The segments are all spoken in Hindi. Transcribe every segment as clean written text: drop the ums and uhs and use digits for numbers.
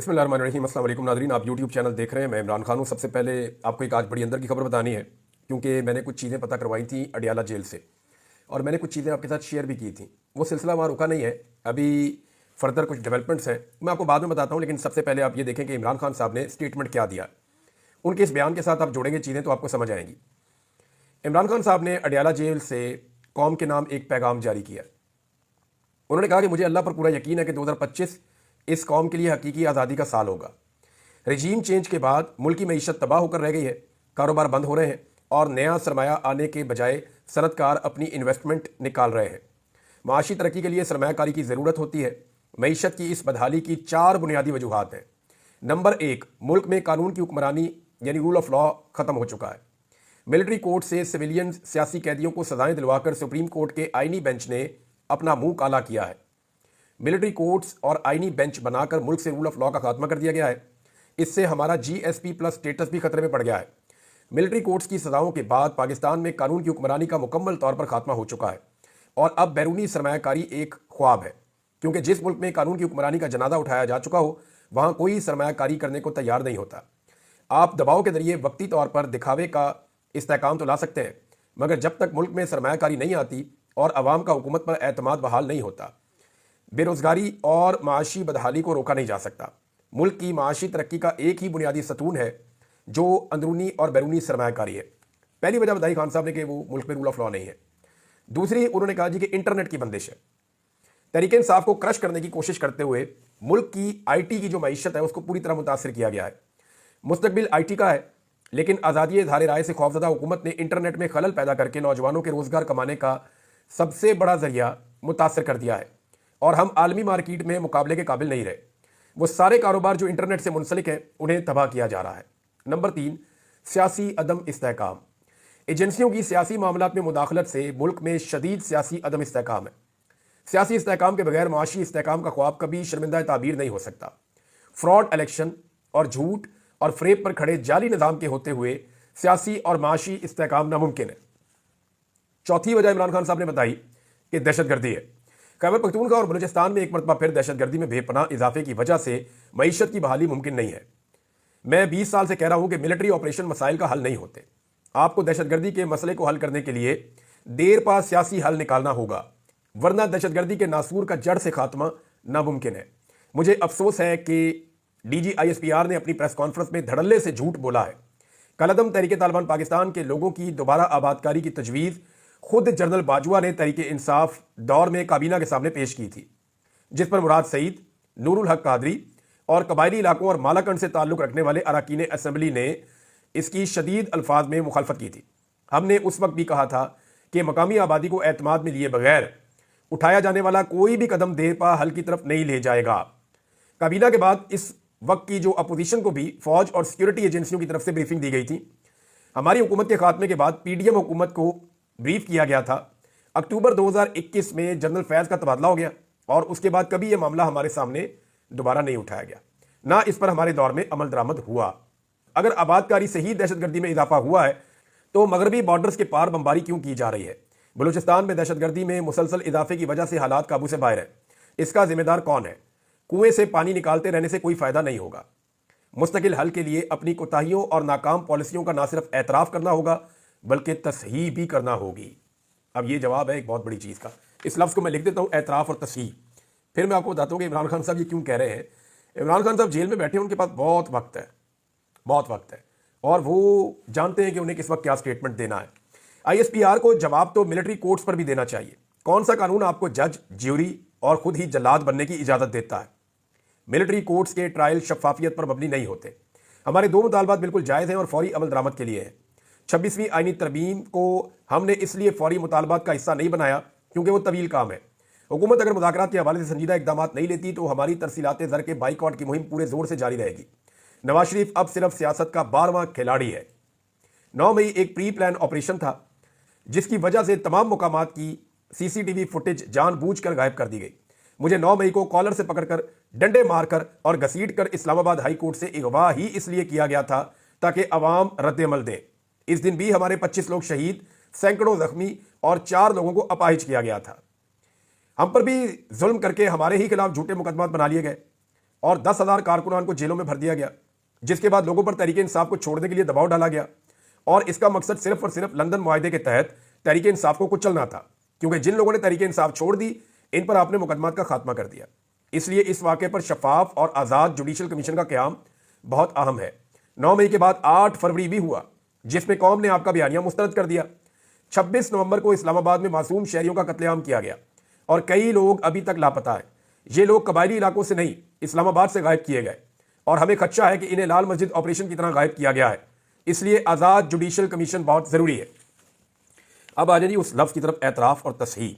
बिस्मिल्लाहिर्रहमानिर्रहीम। अस्सलाम वालेकुम नाज़रीन, आप यूट्यूब चैनल देख रहे हैं। मैं इमरान खान हूँ। सबसे पहले आपको एक आज बड़ी अंदर की खबर बतानी है, क्योंकि मैंने कुछ चीज़ें पता करवाई थी अडियाला जेल से और मैंने कुछ चीज़ें आपके साथ शेयर भी की थी। वो सिलसिला वहाँ रुका नहीं है, अभी फर्दर कुछ डेवलपमेंट्स हैं, मैं आपको बाद में बताता हूँ। लेकिन सबसे पहले आप ये देखें कि इमरान खान साहब ने स्टेटमेंट क्या दिया। उनके इस बयान के साथ आप जोड़ेंगे चीज़ें तो आपको समझ आएंगी। इमरान खान साहब ने अडियाला जेल से कौम के नाम एक पैगाम जारी किया। उन्होंने कहा कि मुझे अल्लाह पर पूरा यकीन है कि 2025 इस कौम के लिए हकीकी आज़ादी का साल होगा। रजीम चेंज के बाद मुल्क की मईशत तबाह होकर रह गई है, कारोबार बंद हो रहे हैं और नया सरमाया आने के बजाय सनतकार अपनी इन्वेस्टमेंट निकाल रहे हैं। माशी तरक्की के लिए सरमायाकारी की ज़रूरत होती है। मईशत की इस बदहाली की 4 बुनियादी वजूहात हैं। नंबर 1, मुल्क में कानून की हुक्मरानी यानी रूल ऑफ लॉ ख़त्म हो चुका है। मिलिट्री कोर्ट से सिविलियन सियासी कैदियों को सजाएं दिलवाकर सुप्रीम कोर्ट के आईनी बेंच ने अपना मुंह काला किया है। मिलिट्री कोर्ट्स और आईनी बेंच बनाकर मुल्क से रूल ऑफ लॉ का खात्मा कर दिया गया है। इससे हमारा जीएसपी प्लस स्टेटस भी खतरे में पड़ गया है। मिलिट्री कोर्ट्स की सजाओं के बाद पाकिस्तान में कानून की हुक्मरानी का मुकम्मल तौर पर खात्मा हो चुका है और अब बैरूनी सरमायाकारी एक ख्वाब है, क्योंकि जिस मुल्क में कानून की हुक्मरानी का जनाजा उठाया जा चुका हो वहाँ कोई सरमायाकारी करने को तैयार नहीं होता। आप दबाव के जरिए वक्ती तौर पर दिखावे का इस्तेहकाम तो ला सकते हैं, मगर जब तक मुल्क में सरमायाकारी नहीं आती और अवाम का हुकूमत पर एतमाद बहाल नहीं होता, बेरोजगारी और माशी बदहाली को रोका नहीं जा सकता। मुल्क की माशी तरक्की का एक ही बुनियादी सतून है जो अंदरूनी और बैरूनी सरमायाकारी है। पहली वजह बताई खान साहब ने कि वो मुल्क में रूल ऑफ लॉ नहीं है। दूसरी, उन्होंने कहा जी कि इंटरनेट की बंदिश है। तहरीक इंसाफ को क्रश करने की कोशिश करते हुए मुल्क की आईटी की जो मईशत है उसको पूरी तरह मुतासर किया गया है। मुस्तकबिल आईटी का है, लेकिन आज़ादी इज़हार राय से खौफजदा हुकूमत ने इंटरनेट में खलल पैदा करके नौजवानों के रोज़गार कमाने का सबसे बड़ा जरिया मुतासर कर दिया है और हम आलमी मार्केट में मुकाबले के काबिल नहीं रहे। वो सारे कारोबार जो इंटरनेट से मुंसलिक हैं उन्हें तबाह किया जा रहा है। नंबर 3, सियासी अदम इस्तेहकाम। एजेंसियों की सियासी मामलात में मुदाखलत से मुल्क में शदीद सियासी अदम इस्तेहकाम है। सियासी इस्तेहकाम के बगैर माशी इस्तेहकाम का ख्वाब कभी शर्मिंदा ताबीर नहीं हो सकता। फ्रॉड इलेक्शन और झूठ और फ्रेब पर खड़े जाली निज़ाम के होते हुए सियासी और माशी इस्तेहकाम नामुमकिन है। चौथी वजह इमरान खान साहब ने बताई कि दहशतगर्दी है। खैबर पख्तूनख्वा और बलूचिस्तान में एक मरतबा फिर दहशतगर्दी में बेपनाह इजाफे की वजह से मईशत की बहाली मुमकिन नहीं है। मैं 20 साल से कह रहा हूं कि मिलिट्री ऑपरेशन मसाइल का हल नहीं होते। आपको दहशतगर्दी के मसले को हल करने के लिए देर पा सियासी हल निकालना होगा, वरना दहशतगर्दी के नासूर का जड़ से खात्मा नामुमकिन है। मुझे अफसोस है कि DGISPR ने अपनी प्रेस कॉन्फ्रेंस में धड़ल्ले से झूठ बोला है। कलअदम तहरीक तालिबान पाकिस्तान के लोगों की दोबारा आबादकारी की तजवीज़ खुद जनरल बाजवा ने तहरीक इंसाफ दौर में काबीना के सामने पेश की थी, जिस पर मुराद सईद, नूरुल हक कादरी और कबायली इलाकों और मालाकंड से ताल्लुक़ रखने वाले अरकान असम्बली ने इसकी शदीद अल्फाज में मुखालफत की थी। हमने उस वक्त भी कहा था कि मकामी आबादी को एतमाद में लिए बगैर उठाया जाने वाला कोई भी कदम देर पा हल की तरफ नहीं ले जाएगा। काबीना के बाद इस वक्त की जो अपोजिशन को भी फौज और सिक्योरिटी एजेंसियों की तरफ से ब्रीफिंग दी गई थी। हमारी हुकूमत के खात्मे के बाद PDM हुकूमत को ब्रीफ किया गया था। अक्टूबर 2021 में जनरल फैज़ का तबादला हो गया और उसके बाद कभी यह मामला हमारे सामने दोबारा नहीं उठाया गया, ना इस पर हमारे दौर में अमल दरामद हुआ। अगर आबादकारी से ही दहशतगर्दी में इजाफा हुआ है तो मगरबी बॉर्डर्स के पार बमबारी क्यों की जा रही है? बलूचिस्तान में दहशतगर्दी में मुसलसल इजाफे की वजह से हालात काबू से बाहर है। इसका जिम्मेदार कौन है? कुएं से पानी निकालते रहने से कोई फायदा नहीं होगा। मुस्तकिल हल के लिए अपनी कोताहियों और नाकाम पॉलिसियों का ना सिर्फ एतराफ़ करना होगा बल्कि तसहीह भी करना होगी। अब ये जवाब है एक बहुत बड़ी चीज़ का। इस लफ्ज़ को मैं लिख देता हूँ, एतराफ़ और तसहीह। फिर मैं आपको बताता हूँ कि इमरान खान साहब ये क्यों कह रहे हैं। इमरान खान साहब जेल में बैठे हैं, उनके पास बहुत वक्त है, बहुत वक्त है और वो जानते हैं कि उन्हें किस वक्त क्या स्टेटमेंट देना है। ISPR को जवाब तो मिलिट्री कोर्ट्स पर भी देना चाहिए। कौन सा कानून आपको जज, ज्यूरी और खुद ही जल्लाद बनने की इजाज़त देता है? मिलिट्री कोर्ट्स के ट्रायल शफाफियत पर मबनी नहीं होते। हमारे 2 मुतालबात बिल्कुल जायज़ हैं और फौरी अमल दरामद के लिए है। 26वीं आईनी तरमीम को हमने इसलिए फौरी मुतालबात का हिस्सा नहीं बनाया क्योंकि वो तवील काम है। हुकूमत अगर मुज़ाकरात के हवाले से संजीदा इकदाम नहीं लेती तो हमारी तरसीलात ज़र के बाइकआउट की मुहिम पूरे जोर से जारी रहेगी। नवाज शरीफ अब सिर्फ सियासत का 12वां खिलाड़ी है। 9 मई एक प्री प्लान ऑपरेशन था जिसकी वजह से तमाम मुकामात की CCTV फुटेज जानबूझकर गायब कर दी गई। मुझे 9 मई को कॉलर से पकड़कर, डंडे मारकर और घसीट कर इस्लामाबाद हाई कोर्ट से अगवा ही इसलिए किया गया था ताकि अवाम रद्द-ए-अमल दें। इस दिन भी हमारे 25 लोग शहीद, सैकड़ों जख्मी और 4 लोगों को अपाहिज किया गया था। हम पर भी जुल्म करके हमारे ही खिलाफ झूठे मुकदमात बना लिए गए। और 10,000 कारकुनान को जेलों में भर दिया गया, जिसके बाद लोगों पर तहरीक इंसाफ को छोड़ने के लिए दबाव डाला गया। और इसका मकसद सिर्फ और सिर्फ लंदन मुआहदे के तहत तहरीक इंसाफ को कुचलना था, क्योंकि जिन लोगों ने तहरीक इंसाफ छोड़ दी इन पर आपने मुकदमात का खात्मा कर दिया। इसलिए इस वाक़े पर शफाफ और आज़ाद जुडिशल कमीशन का क़याम बहुत अहम है। 9 मई के बाद 8 फरवरी भी हुआ, जिसमें कौम ने आपका बयानिया मुस्तरद कर दिया। 26 नवंबर को इस्लामाबाद में मासूम शहरियों का कत्लेआम किया गया और कई लोग अभी तक लापता हैं। ये लोग कबायली इलाकों से नहीं, इस्लामाबाद से गायब किए गए और हमें खदशा है कि इन्हें लाल मस्जिद ऑपरेशन की तरह गायब किया गया है। इसलिए आज़ाद जुडिशल कमीशन बहुत ज़रूरी है। अब आ जाइए उस लफ्ज़ की तरफ, एतराफ़ और तस्हीह।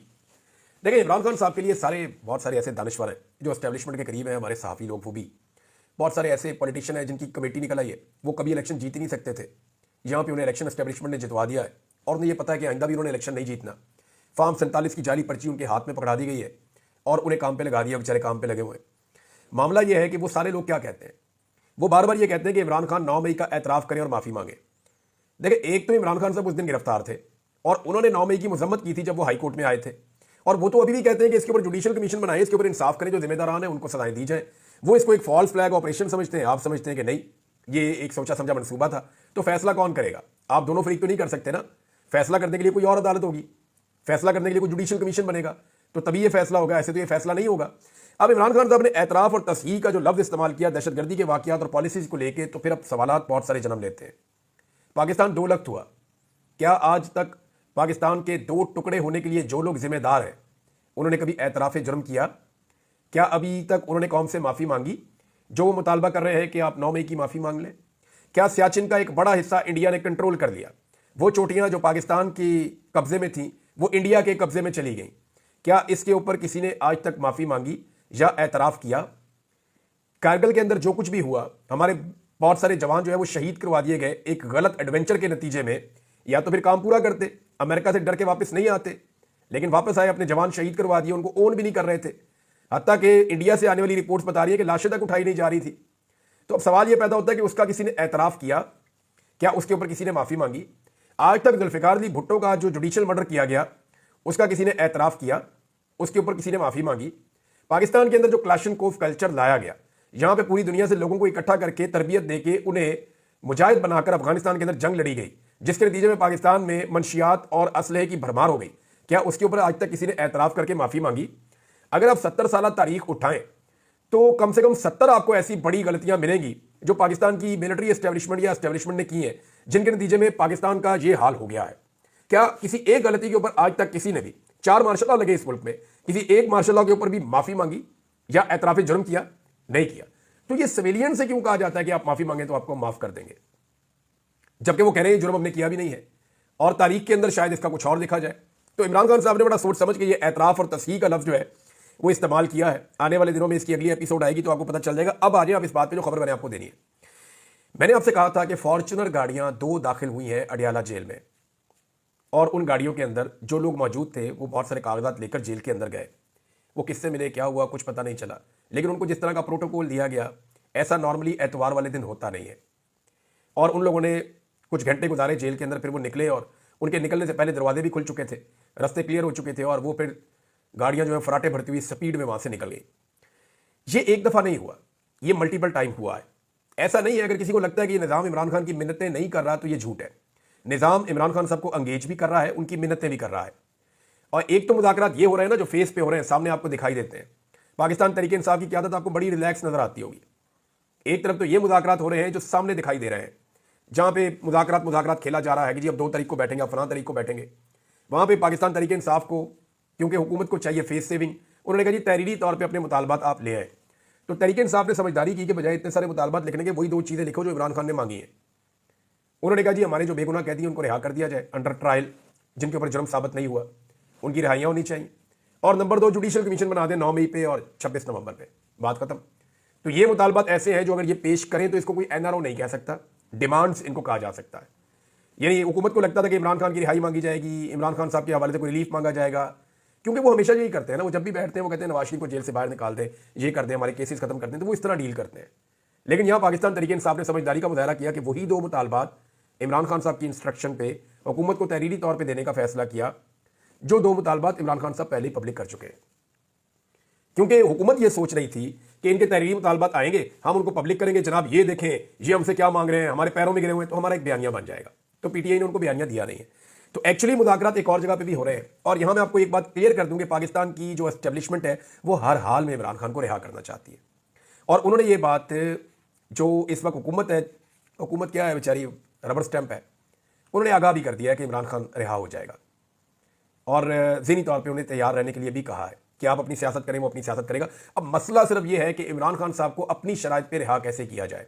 देखिए, इमरान खान साहब के लिए बहुत सारे ऐसे दानिश्वर हैं जो एस्टेब्लिशमेंट के करीब हैं, हमारे सहाफ़ी लोग, वो भी बहुत सारे ऐसे पॉलिटिशियन हैं जिनकी कमेटी निकल आई है, वो कभी इलेक्शन जीत ही नहीं सकते थे। यहाँ पे उन्हें इलेक्शन एस्टेब्लिशमेंट ने जितवा दिया है और उन्हें ये पता है कि आइंदा भी उन्होंने इलेक्शन नहीं जीतना। फार्म 47 की जाली पर्ची उनके हाथ में पकड़ा दी गई है और उन्हें काम पे लगा दिया, बेचारे काम पे लगे हुए हैं। मामला ये है कि वो सारे लोग क्या कहते हैं, वो बार बार ये कहते हैं कि इमरान खान 9 मई का एतराफ़ करें और माफ़ी मांगे। देखिए, एक तो इमरान खान साहब उस दिन गिरफ्तार थे और उन्होंने 9 मई की मजम्मत की थी जब वो हाई कोर्ट में आए थे, और वो तो अभी भी कहते हैं कि इसके ऊपर जुडिशल कमीशन बनाए, इसके ऊपर इंसाफ करें, जो जिम्मेदारान है उनको सजाएं दी जाए। वो इसको एक फॉल्स फ्लैग ऑपरेशन समझते हैं, आप समझते हैं कि नहीं, ये एक सोचा समझा मनसूबा था। तो फैसला कौन करेगा? आप दोनों फरीक तो नहीं कर सकते ना। फैसला करने के लिए कोई और अदालत होगी, फैसला करने के लिए कोई जुडिशल कमीशन बनेगा, तो तभी ये फैसला होगा, ऐसे तो ये फैसला नहीं होगा। अब इमरान खान साहब ने एतराफ़ और तस्हीह का जो लफ्ज़ इस्तेमाल किया दहशतगर्दी के वाक़यात और पॉलिसीज़ को लेके, तो फिर अब सवालात बहुत सारे जन्म लेते हैं। पाकिस्तान 2 लख्त हुआ, क्या आज तक पाकिस्तान के 2 टुकड़े होने के लिए जो लोग जिम्मेदार हैं उन्होंने कभी एतराफ़ जुर्म किया? क्या अभी तक उन्होंने कौम से माफ़ी मांगी? जो वो मुतालबा कर रहे हैं कि आप 9 मई की माफ़ी मांग लें। क्या सियाचिन का एक बड़ा हिस्सा इंडिया ने कंट्रोल कर लिया? वो चोटियां जो पाकिस्तान की कब्जे में थीं वो इंडिया के कब्जे में चली गई। क्या इसके ऊपर किसी ने आज तक माफ़ी मांगी या एतराफ़ किया? कारगिल के अंदर जो कुछ भी हुआ, हमारे बहुत सारे जवान जो है वो शहीद करवा दिए गए एक गलत एडवेंचर के नतीजे में। या तो फिर काम पूरा करते, अमेरिका से डर के वापस नहीं आते, लेकिन वापस आए, अपने जवान शहीद करवा दिए, उनको ओन भी नहीं कर रहे थे। हत्ता कि इंडिया से आने वाली रिपोर्ट्स बता रही है कि लाशें तक उठाई नहीं जा रही थी। तो अब सवाल यह पैदा होता है कि उसका किसी ने एतराफ़ किया? क्या उसके ऊपर किसी ने माफ़ी मांगी? आज तक जुल्फ़िकार अली भुट्टो का जो जुडिशल मर्डर किया गया उसका किसी ने एतराफ़ किया? उसके ऊपर किसी ने माफ़ी मांगी? पाकिस्तान के अंदर जो क्लाशनकोफ कल्चर लाया गया, यहाँ पे पूरी दुनिया से लोगों को इकट्ठा करके तरबियत देके उन्हें मुजाहिद बनाकर अफगानिस्तान के अंदर जंग लड़ी गई, जिसके नतीजे में पाकिस्तान में मंशियात और असलहे की भरमार हो गई। क्या उसके ऊपर आज तक किसी ने एतराफ़ करके माफ़ी मांगी? अगर आप 70 साल तारीख उठाएं तो कम से कम 70 आपको ऐसी बड़ी गलतियां मिलेंगी जो पाकिस्तान की मिलिट्री एस्टेब्लिशमेंट या एस्टेब्लिशमेंट ने की हैं, जिनके नतीजे में पाकिस्तान का ये हाल हो गया है। क्या किसी एक गलती के ऊपर आज तक किसी ने भी, 4 मार्शल लॉ लगे इस मुल्क में, किसी एक मार्शल लॉ के ऊपर भी माफ़ी मांगी या एतराफ़ जुर्म किया? नहीं किया। तो ये सिविलियन से क्यों कहा जाता है कि आप माफ़ी मांगे तो आपको माफ़ कर देंगे, जबकि वो कह रहे हैं जुर्म हमने किया भी नहीं है और तारीख के अंदर शायद इसका कुछ और लिखा जाए। तो इमरान खान साहब ने बड़ा सोच समझ के ये एतराफ़ और तस्हीह का लफ्ज़ जो है वो इस्तेमाल किया है। आने वाले दिनों में इसकी अगली एपिसोड आएगी तो आपको पता चल जाएगा। अब आ जाए आप इस बात पे जो खबर मैंने आपको देनी है। मैंने आपसे कहा था कि फॉर्च्यूनर गाड़ियां 2 दाखिल हुई हैं अडियाला जेल में, और उन गाड़ियों के अंदर जो लोग मौजूद थे वो बहुत सारे कागजात लेकर जेल के अंदर गए। वो किससे मिले, क्या हुआ, कुछ पता नहीं चला, लेकिन उनको जिस तरह का प्रोटोकॉल दिया गया ऐसा नॉर्मली एतवार वाले दिन होता नहीं है। और उन लोगों ने कुछ घंटे गुजारे जेल के अंदर, फिर वो निकले और उनके निकलने से पहले दरवाजे भी खुल चुके थे, रास्ते क्लियर हो चुके थे, और वो फिर गाड़ियां जो है फराटे भरती हुई स्पीड में वहां से निकल गई। ये एक दफ़ा नहीं हुआ, ये मल्टीपल टाइम हुआ है। ऐसा नहीं है, अगर किसी को लगता है कि निज़ाम इमरान खान की मिन्नतें नहीं कर रहा तो ये झूठ है। निज़ाम इमरान खान साहब को अंगेज भी कर रहा है, उनकी मिन्नतें भी कर रहा है। और एक तो मुज़ाकरात ये हो रहे हैं ना जो फेस पे हो रहे हैं, सामने आपको दिखाई देते हैं। पाकिस्तान तहरीक इंसाफ की क़यादत आपको बड़ी रिलैक्स नजर आती होगी। एक तरफ तो ये मुज़ाकरात हो रहे हैं जो सामने दिखाई दे रहे हैं, जहां पे मुज़ाकरात खेला जा रहा है कि जी अब 2 तारीख को बैठेंगे, अब फलां तारीख को बैठेंगे। वहां पे पाकिस्तान तहरीक इंसाफ को, क्योंकि हुकूमत को चाहिए फेस सेविंग, उन्होंने कहा जी तहरीरी तौर पे अपने मुतालबात आप ले आए। तो तहरीक इंसाफ ने समझदारी की कि बजाय इतने सारे मुतालबात लिखने के वही 2 चीज़ें लिखो जो इमरान खान ने मांगी हैं। उन्होंने कहा जी हमारे जो बेगुनाह कहती हैं उनको रिहा कर दिया जाए अंडर ट्रायल, जिनके ऊपर जुर्म साबित नहीं हुआ उनकी रिहाइयाँ होनी चाहिए। और नंबर 2, जुडिशल कमीशन बना दें 9 मई पे और 26 नवंबर पे, बात खत्म। तो ये मुतालबात ऐसे हैं जो अगर ये पेश करें तो इसको कोई एनआरओ नहीं कह सकता, डिमांड्स इनको कहा जा सकता है। यानी हुकूमत को लगता था कि इमरान खान की रिहाई मांगी जाएगी, इमरान खान साहब के हवाले से कोई रिलीफ मांगा जाएगा, क्योंकि वो हमेशा यही करते हैं ना, वो जब भी बैठते हैं वो कहते हैं नवाज शरीफ को जेल से बाहर निकाल दें, ये कर दें, हमारे केसेस खत्म कर दें, तो वो इस तरह डील करते हैं। लेकिन यहाँ पाकिस्तान तहरीक इंसाफ ने समझदारी का मुजाहरा किया कि वही 2 मुतालबात इमरान खान साहब की इंस्ट्रक्शन पे हुकूमत को तहरीरी तौर पर देने का फैसला किया, जो 2 मुतालबात इमरान खान साहब पहले ही पब्लिक कर चुके हैं। क्योंकि हुकूमत ये सोच रही थी कि इनके तहरीरी मुतालबात आएंगे, हम उनको पब्लिक करेंगे, जनाब ये देखें ये हमसे क्या मांग रहे हैं, हमारे पैरों में गिरे हुए हैं, तो हमारा एक बयानिया बन जाएगा। तो पीटीआई ने उनको बयानिया दिया नहीं है। तो एक्चुअली मुज़ाकरात एक और जगह पे भी हो रहे हैं। और यहां मैं आपको एक बात क्लियर कर दूं कि पाकिस्तान की जो एस्टेब्लिशमेंट है वो हर हाल में इमरान खान को रिहा करना चाहती है। और उन्होंने ये बात, जो इस वक्त हुकूमत है, हुकूमत क्या है बेचारी, रबर स्टैंप है, उन्होंने आगाह भी कर दिया है कि इमरान खान रिहा हो जाएगा। और ज़हनी तौर पे उन्हें तैयार रहने के लिए भी कहा है कि आप अपनी सियासत करें, वो अपनी सियासत करेगा। अब मसला सिर्फ ये है कि इमरान खान साहब को अपनी शराइत पे रिहा कैसे किया जाए।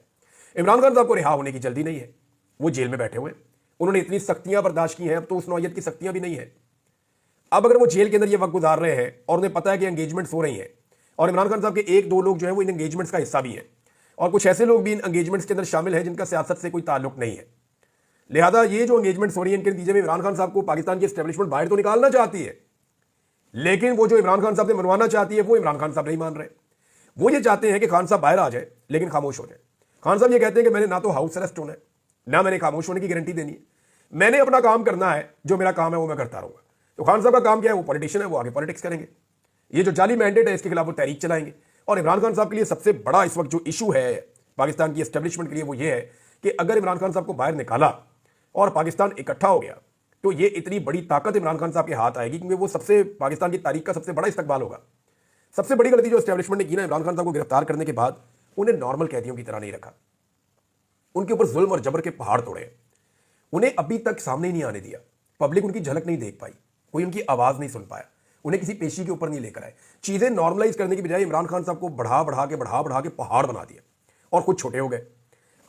इमरान खान साहब को रिहा होने की जल्दी नहीं है, वो जेल में बैठे हुए हैं, उन्होंने इतनी सख्तियां बर्दाश्त की हैं, अब तो उस नौयत की सख्तियां भी नहीं है। अब अगर वो जेल के अंदर ये वक्त गुजार रहे हैं और उन्हें पता है कि एंगेजमेंट्स हो रही हैं, और इमरान खान साहब के एक दो लोग जो है वो इन एंगेजमेंट्स का हिस्सा भी हैं, और कुछ ऐसे लोग भी इन एंगेजमेंट्स के अंदर शामिल हैं जिनका सियासत से कोई ताल्लुक नहीं है, लिहाजा ये जो एंगेजमेंट्स हो रही है इनके नतीजे में इमरान खान साहब को पाकिस्तान की एस्टेब्लिशमेंट बाहर तो निकालना चाहती है, लेकिन वो जो इमरान खान साहब से मनवाना चाहती है वो इमरान खान साहब नहीं मान रहे। वो ये चाहते हैं कि खान साहब बाहर आ जाए लेकिन खामोश हो जाए। खान साहब ये कहते हैं कि मैंने ना तो हाउस अरेस्ट होना है, ना मैंने खामोश होने की गारंटी देनी है, मैंने अपना काम करना है, जो मेरा काम है वो मैं करता रहूंगा। तो खान साहब का काम क्या है, वो पॉलिटिशियन है, वो आगे पॉलिटिक्स करेंगे। ये जो जाली मैंडेट है इसके खिलाफ वो तहरीक चलाएंगे। और इमरान खान साहब के लिए सबसे बड़ा इस वक्त जो इशू है पाकिस्तान की एस्टेब्लिशमेंट के लिए वो ये है कि अगर इमरान खान साहब को बाहर निकाला और पाकिस्तान इकट्ठा हो गया तो ये इतनी बड़ी ताकत इमरान खान साहब के हाथ आएगी, क्योंकि वो सबसे पाकिस्तान की तारीख का सबसे बड़ा इस्तकबाल होगा। सबसे बड़ी गलती जो एस्टेब्लिशमेंट ने की ना, इमरान खान साहब को गिरफ्तार करने के बाद उन्हें नॉर्मल कैदियों की तरह नहीं रखा, उनके ऊपर जुल्म और जबर के पहाड़ तोड़े, उन्हें अभी तक सामने नहीं आने दिया, पब्लिक उनकी झलक नहीं देख पाई, कोई उनकी आवाज नहीं सुन पाया, उन्हें किसी पेशी के ऊपर नहीं लेकर आए। चीजें नॉर्मलाइज करने की बजाय इमरान खान साहब को बढ़ा बढ़ा के पहाड़ बना दिया और खुद छोटे हो गए।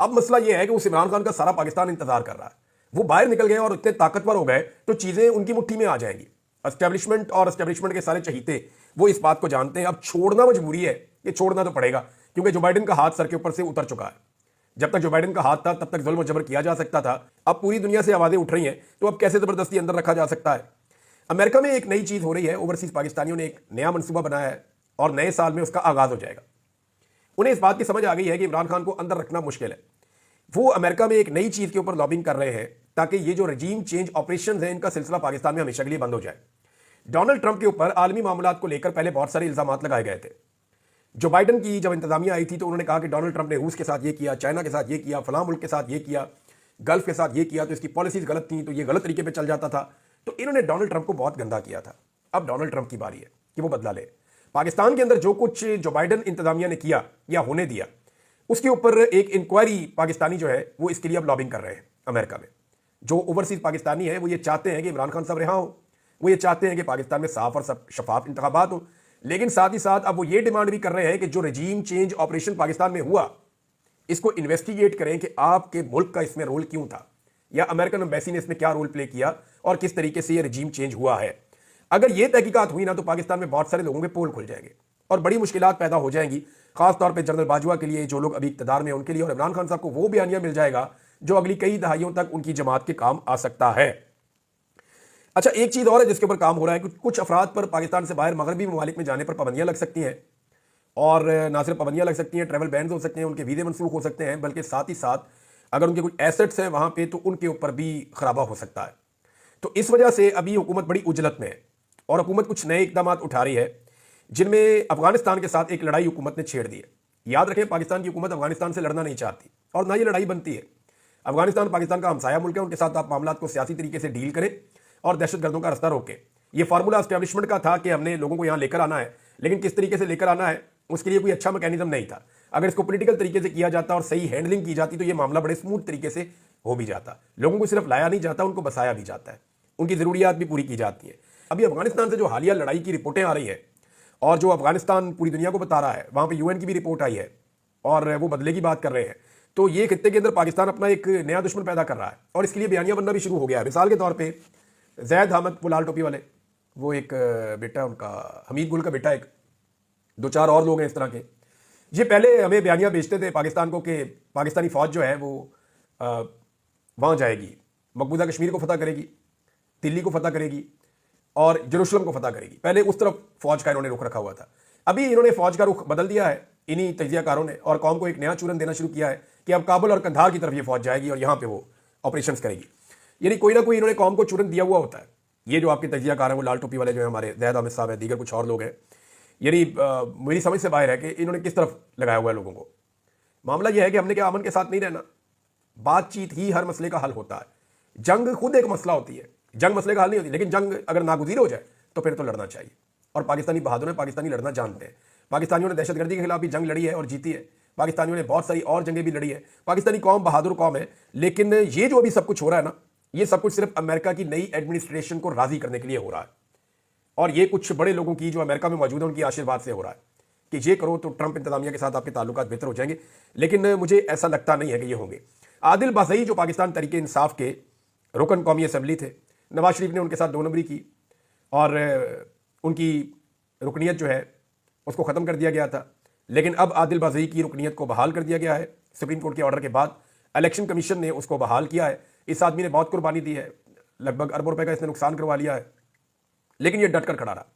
अब मसला यह है कि उस इमरान खान का सारा पाकिस्तान इंतजार कर रहा है, वो बाहर निकल गए और इतने ताकतवर हो गए तो चीजें उनकी मुट्ठी में आ जाएंगी। एस्टेब्लिशमेंट और एस्टेब्लिशमेंट के सारे चहीते वो इस बात को जानते हैं, अब छोड़ना मजबूरी है, ये छोड़ना तो पड़ेगा, क्योंकि जो बाइडेन का हाथ सर के ऊपर से उतर चुका है। जब तक जो बाइडेन का हाथ था तब तक जुल्म और जबर किया जा सकता था, अब पूरी दुनिया से आवाजें उठ रही हैं, तो अब कैसे जबरदस्ती अंदर रखा जा सकता है। अमेरिका में एक नई चीज हो रही है, ओवरसीज पाकिस्तानियों ने एक नया मनसूबा बनाया है और नए साल में उसका आगाज हो जाएगा। उन्हें इस बात की समझ आ गई है कि इमरान खान को अंदर रखना मुश्किल है। वो अमेरिका में एक नई चीज के ऊपर लॉबिंग कर रहे हैं ताकि ये जो रजीम चेंज ऑपरेशन है इनका सिलसिला पाकिस्तान में हमेशा के लिए बंद हो जाए। डोनाल्ड ट्रंप के ऊपर आलमी मामलात को लेकर पहले बहुत सारे इल्जाम लगाए गए थे। जो बाइडेन की जब इंतजामिया आई थी तो उन्होंने कहा कि डोनाल्ड ट्रंप ने रूस के साथ ये किया, चाइना के साथ ये किया, फलां मुल्क के साथ ये किया, गल्फ के साथ ये किया, तो इसकी पॉलिसीज गलत थी, तो ये गलत तरीके पे चल जाता था। तो इन्होंने डोनाल्ड ट्रंप को बहुत गंदा किया था। अब डोनाल्ड ट्रंप की बारी है कि वो बदला ले। पाकिस्तान के अंदर जो कुछ जो बाइडेन इंतजामिया ने किया या होने दिया उसके ऊपर एक इंक्वायरी पाकिस्तानी जो है वो इसके लिए अब लॉबिंग कर रहे हैं अमेरिका में। जो ओवरसीज पाकिस्तानी है वो ये चाहते हैं कि इमरान खान साहब रिहा हो, वो ये चाहते हैं कि पाकिस्तान में साफ और शफाफ इंतखाबात हो, लेकिन साथ ही साथ अब वो ये डिमांड भी कर रहे हैं कि जो रजीम चेंज ऑपरेशन पाकिस्तान में हुआ इसको इन्वेस्टिगेट करें कि आपके मुल्क का इसमें रोल क्यों था, या अमेरिकन एम्बेसी ने इसमें क्या रोल प्ले किया और किस तरीके से ये रजीम चेंज हुआ है। अगर ये तहकीकात हुई ना तो पाकिस्तान में बहुत सारे लोगों के पोल खुल जाएंगे और बड़ी मुश्किलात पैदा हो जाएंगी, खासतौर पर जनरल बाजवा के लिए, जो लोग अभी इक्तदार में उनके लिए, और इमरान खान साहब को वो बयानिया मिल जाएगा जो अगली कई दहाइयों तक उनकी जमात के काम आ सकता है। अच्छा, एक चीज और है जिसके ऊपर काम हो रहा है, कुछ अफराद पर पाकिस्तान से बाहर मगरबी ममालिक में जाने पर पाबंदियां लग सकती हैं, और ना सिर्फ पाबंदियां लग सकती हैं, ट्रैवल बैन हो सकते हैं, उनके वीजे मनसूख हो सकते हैं, बल्कि साथ ही साथ अगर उनके कुछ एसेट्स हैं वहां पे तो उनके ऊपर भी खराबा हो सकता है। तो इस वजह से अभी हुकूमत बड़ी उजलत में है और हुकूमत कुछ नए इकदाम उठा रही है जिनमें अफगानिस्तान के साथ एक लड़ाई हुकूमत ने छेड़ दी है। याद रखें, पाकिस्तान की हुकूमत अफगानिस्तान से लड़ना नहीं चाहती और ना ये लड़ाई बनती है। अफगानिस्तान पाकिस्तान का हमसाया मुल्क है, उनके साथ आप मामला को सियासी तरीके से डील करें और दहशतगर्दों का रास्ता रोकें। ये फार्मूला एस्टेब्लिशमेंट का था कि हमने लोगों को यहाँ लेकर आना है, लेकिन किस तरीके से लेकर आना है उसके लिए कोई अच्छा मैकेनिज्म नहीं था। अगर इसको पॉलिटिकल तरीके से किया जाता और सही हैंडलिंग की जाती तो ये मामला बड़े स्मूथ तरीके से हो भी जाता। लोगों को सिर्फ लाया नहीं जाता, उनको बसाया भी जाता है, उनकी जरूरियात भी पूरी की जाती है। अभी अफगानिस्तान से जो हालिया लड़ाई की रिपोर्टें आ रही है और जो अफगानिस्तान पूरी दुनिया को बता रहा है, वहां पे यूएन की भी रिपोर्ट आई है और वो बदले की बात कर रहे हैं, तो ये खित्ते के अंदर पाकिस्तान अपना एक नया दुश्मन पैदा कर रहा है और इसके लिए बयानिया बनना भी शुरू हो गया है। मिसाल के तौर पे जैद अहमद, वो लाल टोपी वाले, वो एक बेटा उनका, हमीद गुल का बेटा, एक दो चार और लोग हैं इस तरह के, ये पहले हमें बयानिया भेजते थे पाकिस्तान को कि पाकिस्तानी फौज जो है वो वहाँ जाएगी, मकबूजा कश्मीर को फतह करेगी, दिल्ली को फतह करेगी और जेरूशलम को फतह करेगी। पहले उस तरफ फौज का इन्होंने रुख रखा हुआ था। अभी इन्होंने फौज का रुख बदल दिया है इन्हीं तजियाकारों ने और कौम को एक नया चूरन देना शुरू किया है कि अब काबुल और कंधार की तरफ ये फौज जाएगी और यहाँ पे वो ऑपरेशंस करेगी। यानी कोई ना कोई इन्होंने कौम को चूरन दिया हुआ होता है। ये जो आपके तजियाकार हैं, वो लाल टोपी वाले जो है हमारे जैद अहमद साहब है, दीगर कुछ और लोग हैं, यानी मेरी समझ से बाहर है कि इन्होंने किस तरफ लगाया हुआ है लोगों को। मामला यह है कि हमने क्या अमन के साथ नहीं रहना, बातचीत ही हर मसले का हल होता है। जंग खुद एक मसला होती है, जंग मसले का हल नहीं होती, लेकिन जंग अगर नागुज़ीर हो जाए तो फिर तो लड़ना चाहिए। और पाकिस्तानी बहादुर हैं, पाकिस्तानी लड़ना जानते हैं। पाकिस्तानियों ने दहशतगर्दी के खिलाफ भी जंग लड़ी है और जीती है। पाकिस्तानियों ने बहुत सारी और जंगें भी लड़ी है। पाकिस्तानी कौम बहादुर कौम है। लेकिन ये जो अभी सब कुछ हो रहा है ना, ये सब कुछ सिर्फ अमेरिका की नई एडमिनिस्ट्रेशन को राजी करने के लिए हो रहा है। और ये कुछ बड़े लोगों की जो अमेरिका में मौजूद है उनकी आशीर्वाद से हो रहा है कि ये करो तो ट्रंप इंतजामिया के साथ आपके ताल्लुकात बेहतर हो जाएंगे। लेकिन मुझे ऐसा लगता नहीं है कि ये होंगे। आदिल बाज़ई जो पाकिस्तान तहरीक इंसाफ के रुकन कौमी असम्बली थे, नवाज शरीफ ने उनके साथ 2 नंबरी की और उनकी रुकनीत जो है उसको ख़त्म कर दिया गया था। लेकिन अब आदिल बाज़ई की रुकनीत को बहाल कर दिया गया है सुप्रीम कोर्ट के ऑर्डर के बाद। इलेक्शन कमीशन ने उसको बहाल किया है। इस आदमी ने बहुत कुर्बानी दी है, लगभग अरबों रुपए का इसने नुकसान करवा लिया है, लेकिन ये डट कर खड़ा रहा।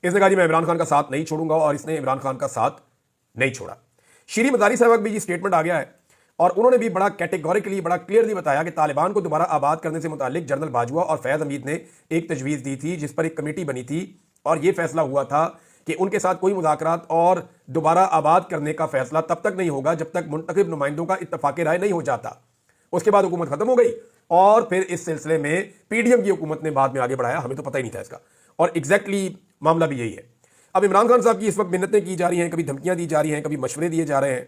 इसने कहा जी मैं इमरान खान का साथ नहीं छोड़ूंगा, और इसने इमरान खान का साथ नहीं छोड़ा। शीरी मदारी साहब का भी ये स्टेटमेंट आ गया है और उन्होंने भी बड़ा कैटेगोरिकली, बड़ा क्लियरली बताया कि तालिबान को दोबारा आबाद करने से मुतालिक जनरल बाजवा और फैज़ हमीद ने एक तजवीज़ दी थी, जिस पर एक कमेटी बनी थी और यह फैसला हुआ था कि उनके साथ कोई मुज़ाकरात और दोबारा आबाद करने का फैसला तब तक नहीं होगा जब तक मुंतखब नुमाइंदों का इत्तफाक राय नहीं हो जाता। उसके बाद हुकूमत खत्म हो गई और फिर इस सिलसिले में पीडीएम की हुकूमत ने बाद में आगे बढ़ाया, हमें तो पता ही नहीं था इसका। और एग्जैक्टली मामला भी यही है। अब इमरान खान साहब की इस वक्त मिन्नतें की जा रही हैं, कभी धमकियां दी जा रही हैं, कभी मशवरे दिए जा रहे हैं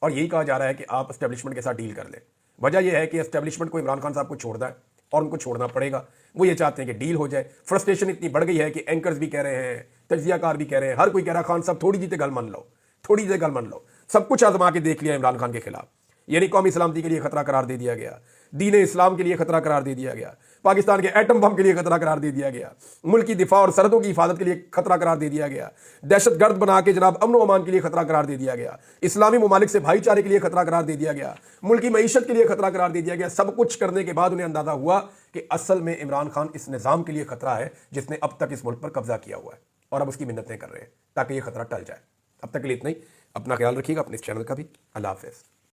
और यही कहा जा रहा है कि आप एस्टेब्लिशमेंट के साथ डील कर लें। वजह यह है कि एस्टेब्लिशमेंट को इमरान खान साहब को छोड़ना है और उनको छोड़ना पड़ेगा। वो ये चाहते हैं कि डील हो जाए। फ्रस्ट्रेशन इतनी बढ़ गई है कि एंकर्स भी कह रहे हैं, तज्जियाकार भी कह रहे हैं, हर कोई कह रहा है खान साहब थोड़ी जीते गल मान लो, थोड़ी जीते गल मान लो। सब कुछ आजमा के देख लिया इमरान खान के खिलाफ। यानी कौमी सलामती के लिए खतरा करार दे दिया गया, दीन इस्लाम के लिए खतरा करार दे दिया गया, पाकिस्तान के एटम बम के लिए खतरा करार दे दिया गया, मुल्क की दिफा और सरहदों की हिफाजत के लिए खतरा करार दे दिया गया, दहशतगर्द बना के जनाब अमन व अमान के लिए खतरा करार दे दिया गया, इस्लामी ममालिक से भाईचारे के लिए खतरा करार दे दिया गया, मुल्क की मईशत के लिए खतरा करार दे दिया गया। सब कुछ करने के बाद उन्हें अंदाजा हुआ कि असल में इमरान खान इस निज़ाम के लिए खतरा है जिसने अब तक इस मुल्क पर कब्जा किया हुआ है और अब उसकी मिन्नतें कर रहे हैं ताकि यह खतरा टल जाए। अब तक के लिए इतना ही। अपना ख्याल रखिएगा, अपने इस चैनल का भी। अल्लाह हाफ़िज़।